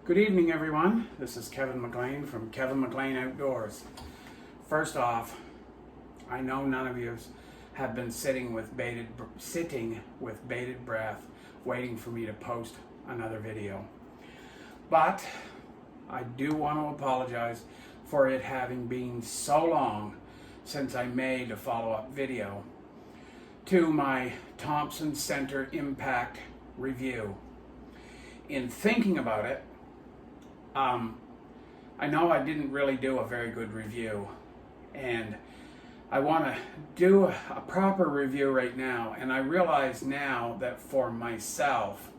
Good evening, everyone. This is Kevin McLean from Kevin McLean Outdoors. First off, I know none of you have been sitting with bated breath, waiting for me to post another video. But I do want to apologize for it having been so long since I made a follow-up video to my Thompson Center Impact review. In thinking about it, I know I didn't really do a very good review, and I want to do a proper review right now. And I realize now that for myself,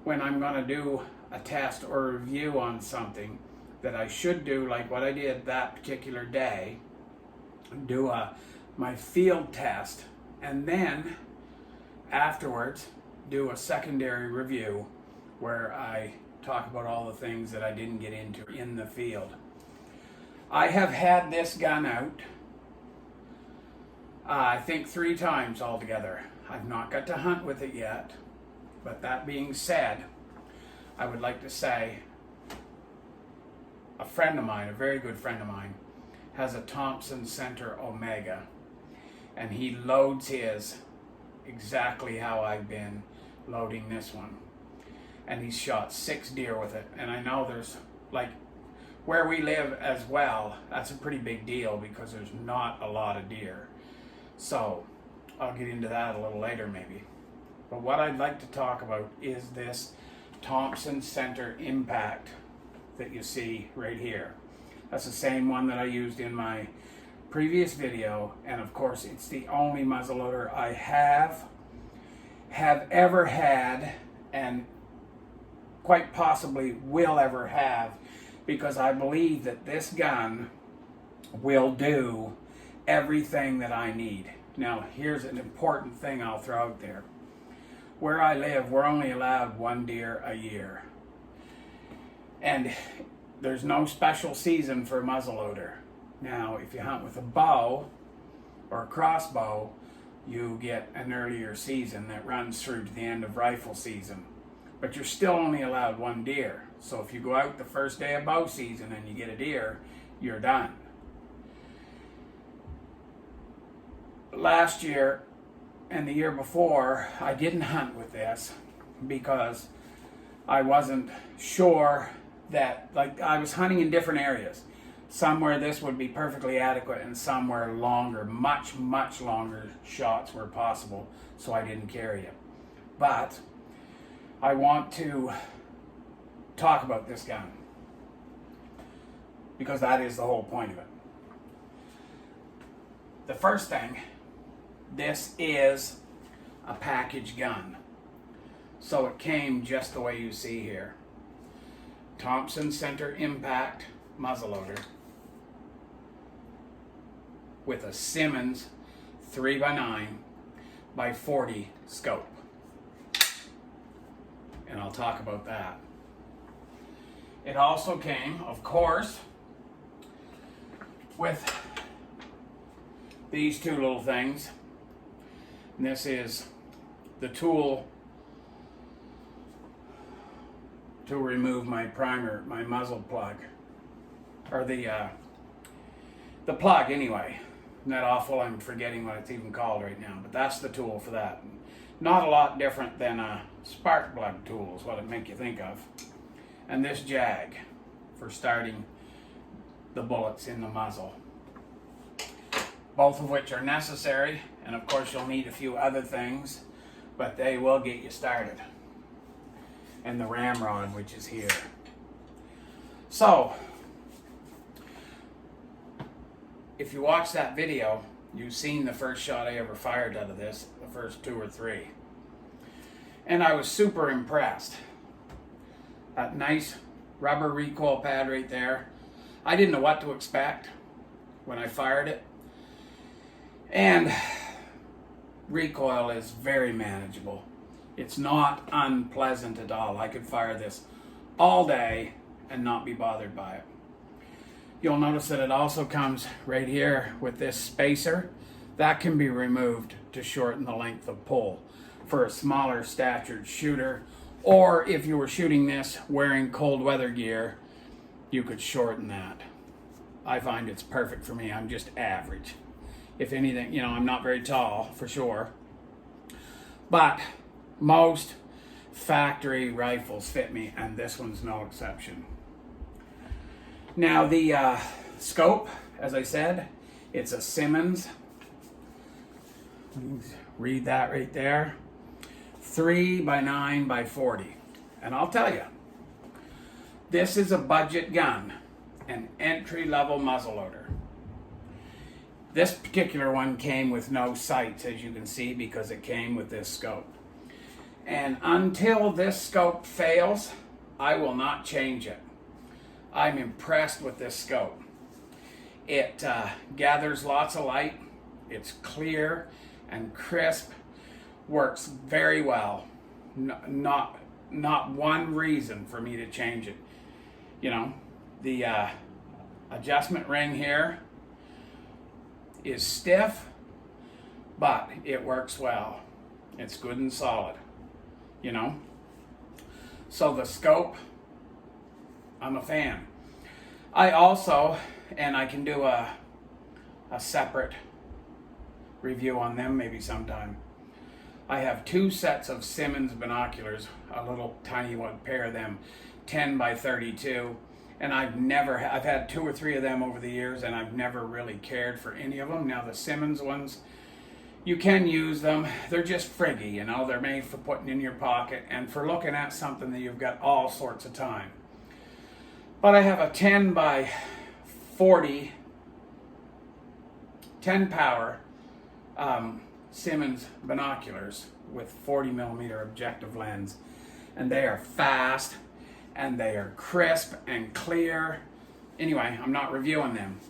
when I'm going to do a test or a review on something, that I should do like what I did that particular day, do my field test, and then afterwards do a secondary review where I talk about all the things that I didn't get into in the field. I have had this gun out I think 3 times altogether. I've not got to hunt with it yet, but that being said, I would like to say a friend of mine, a very good friend of mine, has a Thompson Center Omega, and he loads his exactly how I've been loading this one. And he's shot 6 deer with it. And I know there's, like, where we live as well, that's a pretty big deal because there's not a lot of deer. So I'll get into that a little later maybe. But what I'd like to talk about is this Thompson Center Impact that you see right here. That's the same one that I used in my previous video, and of course it's the only muzzleloader I have ever had, and quite possibly will ever have, because I believe that this gun will do everything that I need. Now, here's an important thing I'll throw out there. Where I live, we're only allowed 1 deer a year. And there's no special season for a muzzleloader. Now, if you hunt with a bow or a crossbow, you get an earlier season that runs through to the end of rifle season. But you're still only allowed 1 deer. So if you go out the first day of bow season and you get a deer, you're done. Last year and the year before, I didn't hunt with this because I wasn't sure that, like, I was hunting in different areas. Some where this would be perfectly adequate and some where longer, much longer shots were possible, so I didn't carry it. But I want to talk about this gun because that is the whole point of it. The first thing, this is a package gun. So it came just the way you see here. Thompson Center Impact muzzleloader with a Simmons 3x9 by 40 scope. And I'll talk about that. It also came, of course, with these 2 little things. And this is the tool to remove my primer, my muzzle plug, or the plug anyway. Isn't that awful? I'm forgetting what it's even called right now, but that's the tool for that. Not a lot different than a spark plug tool is what it make you think of. And this jag for starting the bullets in the muzzle. Both of which are necessary, and of course you'll need a few other things, but they will get you started. And the ramrod, which is here. So, if you watch that video, you've seen the first shot I ever fired out of this, the first 2 or 3. And I was super impressed. That nice rubber recoil pad right there. I didn't know what to expect when I fired it. And recoil is very manageable. It's not unpleasant at all. I could fire this all day and not be bothered by it. You'll notice that it also comes right here with this spacer. That can be removed to shorten the length of pull for a smaller statured shooter Or if you were shooting this wearing cold weather gear, you could shorten that. I find it's perfect for me. I'm just average. If anything, you know, I'm not very tall for sure. But most factory rifles fit me, and this one's no exception. Now the scope, as I said, it's a Simmons. Read that right there. 3x9x40. And I'll tell you, this is a budget gun, an entry-level muzzleloader. This particular one came with no sights, as you can see, because it came with this scope. And until this scope fails, I will not change it. I'm impressed with this scope. It gathers lots of light. It's clear and crisp. Works very well. Not one reason for me to change it. You know, the adjustment ring here is stiff, but it works well. It's good and solid, you know. So the scope, I'm a fan. I also, and I can do a separate review on them maybe sometime. I have 2 sets of Simmons binoculars, a little tiny one pair of them, 10x32, and I've had 2 or 3 of them over the years, and I've never really cared for any of them. Now the Simmons ones, you can use them. They're just friggy, you know. They're made for putting in your pocket and for looking at something that you've got all sorts of time. But I have a 10x40, 10 power Simmons binoculars with 40mm objective lens, and they are fast and they are crisp and clear. Anyway, I'm not reviewing them,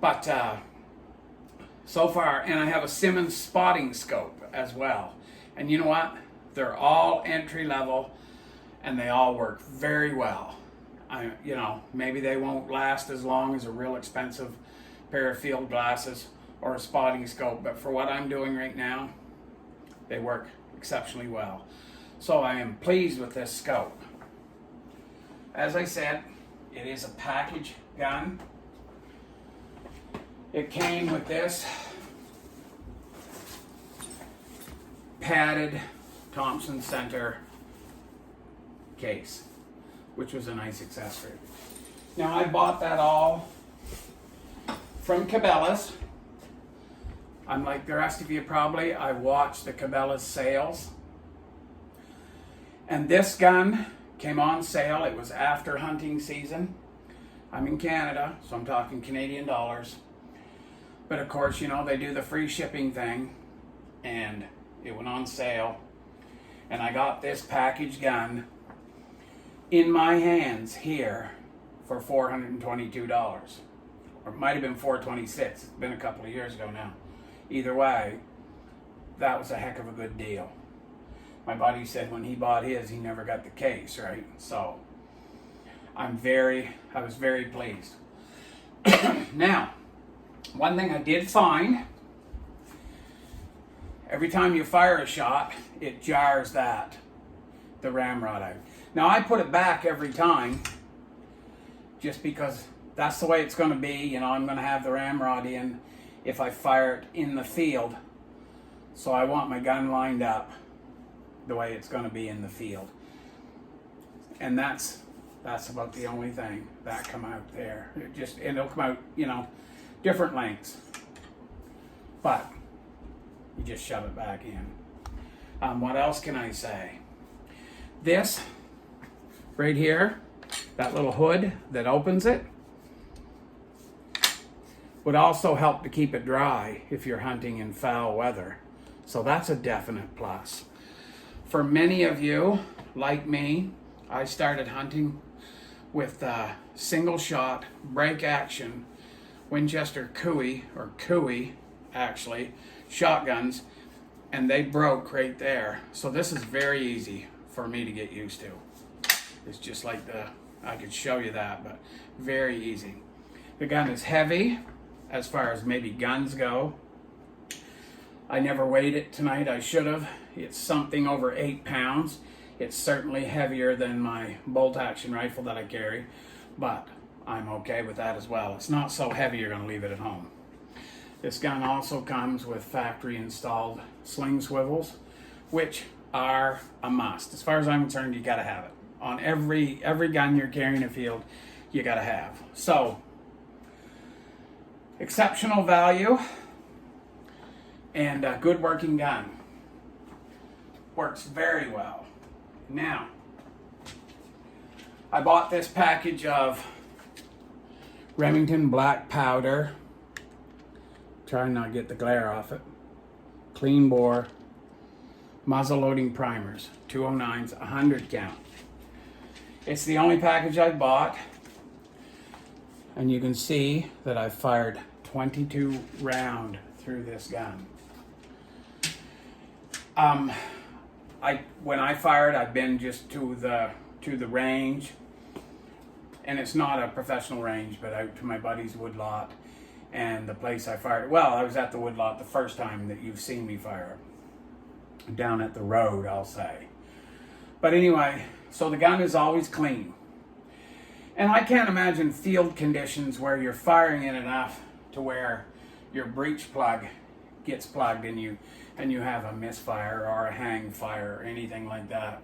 but so far, and I have a Simmons spotting scope as well, and you know what, they're all entry level and they all work very well. You know, maybe they won't last as long as a real expensive pair of field glasses or a spotting scope, but for what I'm doing right now, they work exceptionally well. So I am pleased with this scope. As I said, it is a package gun. It came with this padded Thompson center case, which was a nice accessory. Now I bought that all from Cabela's. I'm like the rest of you probably, I watched the Cabela's sales. And this gun came on sale. It was after hunting season. I'm in Canada, so I'm talking Canadian dollars. But of course, you know, they do the free shipping thing, and it went on sale. And I got this package gun in my hands here for $422. Or it might have been $426. It's been a couple of years ago now. Either way, that was a heck of a good deal. My buddy said when he bought his, he never got the case, right? So I was very pleased. Now, one thing I did find, every time you fire a shot, it jars the ramrod out. Now I put it back every time just because that's the way it's going to be. You know, I'm going to have the ramrod in if I fire it in the field. So I want my gun lined up the way it's going to be in the field. And that's about the only thing that come out there. It'll come out, you know, different lengths. But you just shove it back in. What else can I say? This right here, that little hood that opens it, would also help to keep it dry if you're hunting in foul weather. So that's a definite plus. For many of you, like me, I started hunting with single shot, break action, Winchester Cooey, or Cooey actually, shotguns, and they broke right there. So this is very easy for me to get used to. It's just like I could show you that, but very easy. The gun is heavy as far as maybe guns go. I never weighed it tonight. I should have. It's something over 8 pounds. It's certainly heavier than my bolt action rifle that I carry, but I'm okay with that as well. It's not so heavy you're going to leave it at home. This gun also comes with factory installed sling swivels, which are a must. As far as I'm concerned, you got to have it. On every gun you're carrying in a field, you got to have. So, exceptional value and a good working gun. Works very well. Now, I bought this package of Remington black powder. Trying not to get the glare off it. Clean bore muzzle loading primers, 209s, 100 count. It's the only package I bought, and you can see that I've fired 22 round through this gun. When I fired, I've been just to the range, and it's not a professional range, but out to my buddy's woodlot, and the place I fired. Well, I was at the woodlot the first time that you've seen me fire, down at the road, I'll say. But anyway, so the gun is always clean, and I can't imagine field conditions where you're firing it enough to where your breech plug gets plugged and you have a misfire or a hang fire or anything like that.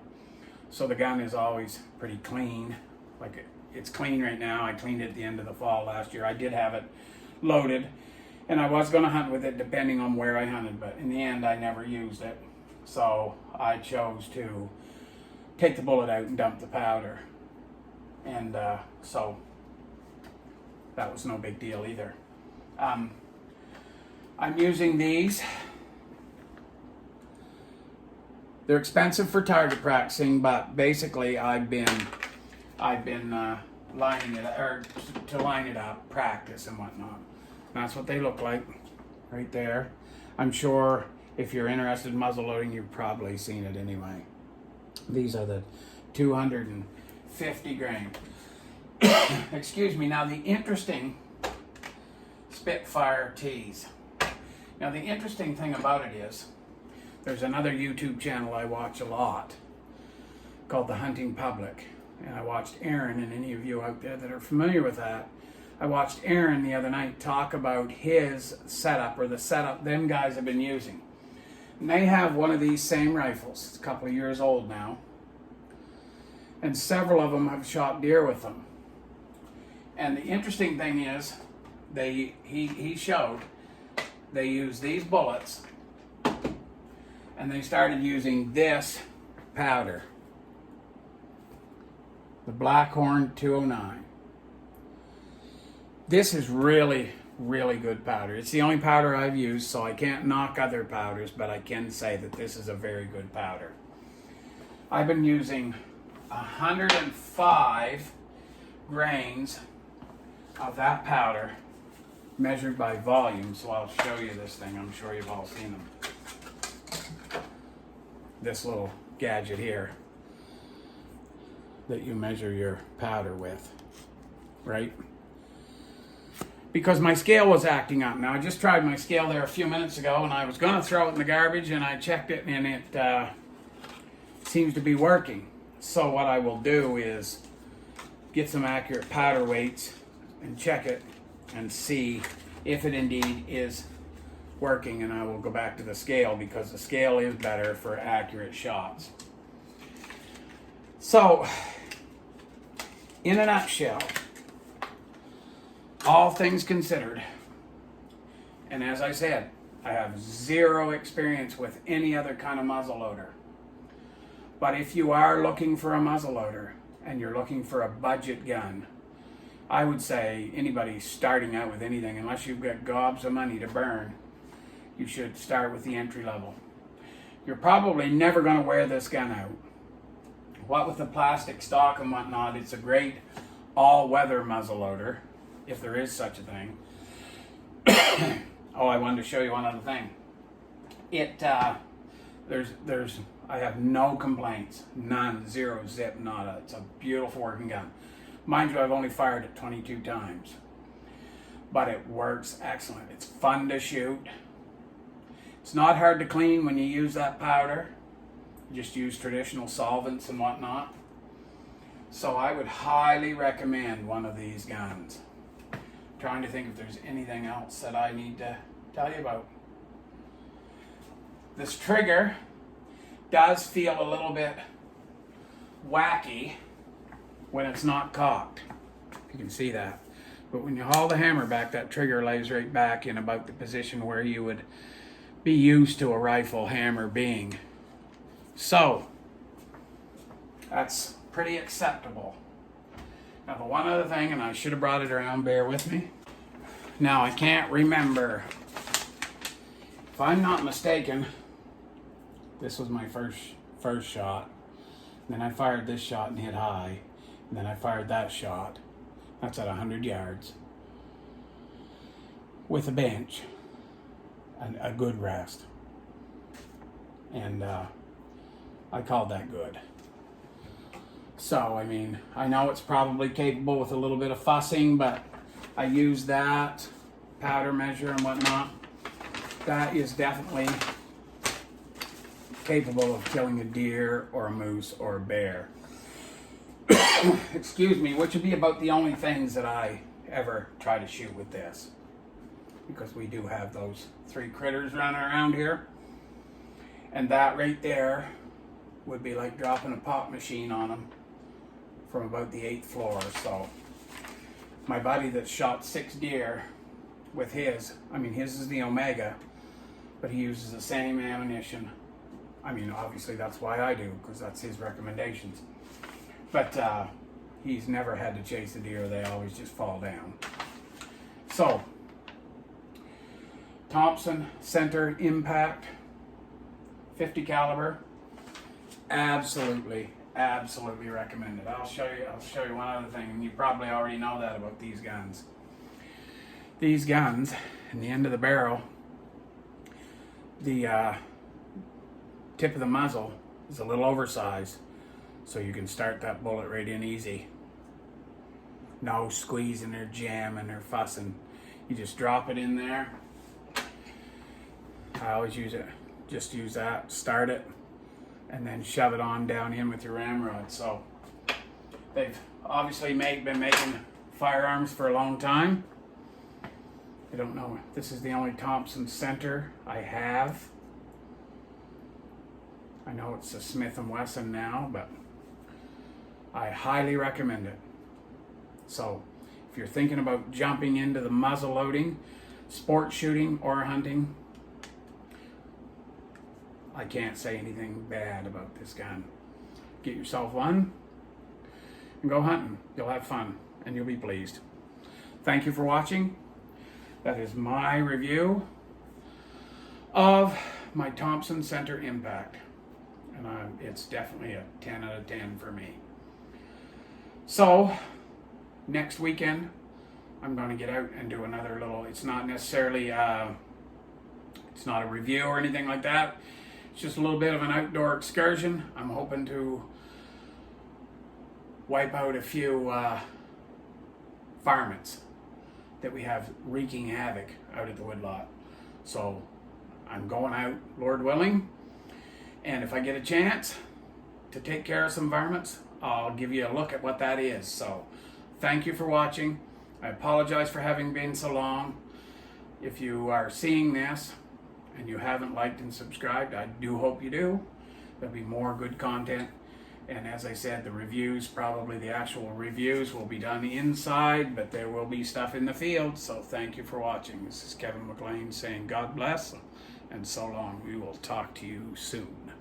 So the gun is always pretty clean. Like it's clean right now. I cleaned it at the end of the fall last year. I did have it loaded, and I was going to hunt with it depending on where I hunted, but in the end I never used it. So I chose to take the bullet out and dump the powder, and so that was no big deal either. I'm using these. They're expensive for target practicing, but basically I've been lining it or to line it up, practice and whatnot. That's what they look like right there. I'm sure if you're interested in muzzle loading, you've probably seen it anyway. These are the 250 grain. Excuse me. Now the interesting Spitfire tees. Now the interesting thing about it is, there's another YouTube channel I watch a lot called The Hunting Public. And I watched Aaron, and any of you out there that are familiar with that, I watched Aaron the other night talk about his setup, or the setup them guys have been using. And they have one of these same rifles. It's a couple of years old now. And several of them have shot deer with them. And the interesting thing is, he showed they use these bullets, and they started using this powder, the Blackhorn 209. This is really, really good powder. It's the only powder I've used, so I can't knock other powders, but I can say that this is a very good powder. I've been using 105 grains of that powder, measured by volume, so I'll show you this thing. I'm sure you've all seen them. This little gadget here that you measure your powder with, right? Because my scale was acting up. Now, I just tried my scale there a few minutes ago, and I was going to throw it in the garbage, and I checked it, and it seems to be working. So what I will do is get some accurate powder weights and check it and see if it indeed is working, and I will go back to the scale, because the scale is better for accurate shots. So, in a nutshell, all things considered, and as I said, I have zero experience with any other kind of muzzleloader. But if you are looking for a muzzleloader and you're looking for a budget gun, I would say anybody starting out with anything, unless you've got gobs of money to burn, you should start with the entry level. You're probably never going to wear this gun out. What with the plastic stock and whatnot, it's a great all-weather muzzleloader, if there is such a thing. Oh, I wanted to show you one other thing. I have no complaints, none, zero, zip, nada. It's a beautiful working gun. Mind you, I've only fired it 22 times, but it works excellent. It's fun to shoot. It's not hard to clean when you use that powder. just use traditional solvents and whatnot. So I would highly recommend one of these guns. I'm trying to think if there's anything else that I need to tell you about. This trigger does feel a little bit wacky when it's not cocked. You can see that. But when you haul the hammer back, that trigger lays right back in about the position where you would be used to a rifle hammer being. So, that's pretty acceptable. Now the one other thing, and I should have brought it around, bear with me. Now I can't remember. If I'm not mistaken, this was my first shot. Then I fired this shot and hit high. And then I fired that shot. That's at 100 yards. With a bench. A good rest. And I called that good. So, I mean, I know it's probably capable with a little bit of fussing, but I used that powder measure and whatnot. That is definitely capable of killing a deer or a moose or a bear. Excuse me, which would be about the only things that I ever try to shoot with this. Because we do have those 3 critters running around here. And that right there would be like dropping a pop machine on them from about the 8th floor. So my buddy that shot 6 deer with his is the Omega, but he uses the same ammunition. I mean, obviously that's why I do, because that's his recommendations. But he's never had to chase a deer. They always just fall down. So, Thompson center impact, 50 caliber. Absolutely recommend it. I'll show you one other thing, and you probably already know that about these guns. These guns, in the end of the barrel, the tip of the muzzle is a little oversized, so you can start that bullet right in easy. No squeezing or jamming or fussing. You just drop it in there. I always use that, start it, and then shove it on down in with your ramrod. So they've obviously been making firearms for a long time. I don't know, this is the only Thompson center I have. I know it's a Smith & Wesson now, but I highly recommend it. So if you're thinking about jumping into the muzzle loading, sport shooting or hunting, I can't say anything bad about this gun. Get yourself one and go hunting. You'll have fun and you'll be pleased. Thank you for watching. That is my review of my Thompson Center Impact. And it's definitely a 10 out of 10 for me. So, next weekend, I'm going to get out and do another little, it's not necessarily, it's not a review or anything like that. It's just a little bit of an outdoor excursion. I'm hoping to wipe out a few varmints that we have wreaking havoc out at the woodlot. So I'm going out, Lord willing, and if I get a chance to take care of some varmints, I'll give you a look at what that is. So thank you for watching. I apologize for having been so long. If you are seeing this and you haven't liked and subscribed, I do hope you do. There'll be more good content. And as I said, the reviews, probably the actual reviews will be done inside, but there will be stuff in the field. So thank you for watching. This is Kevin McLean saying God bless and so long. We will talk to you soon.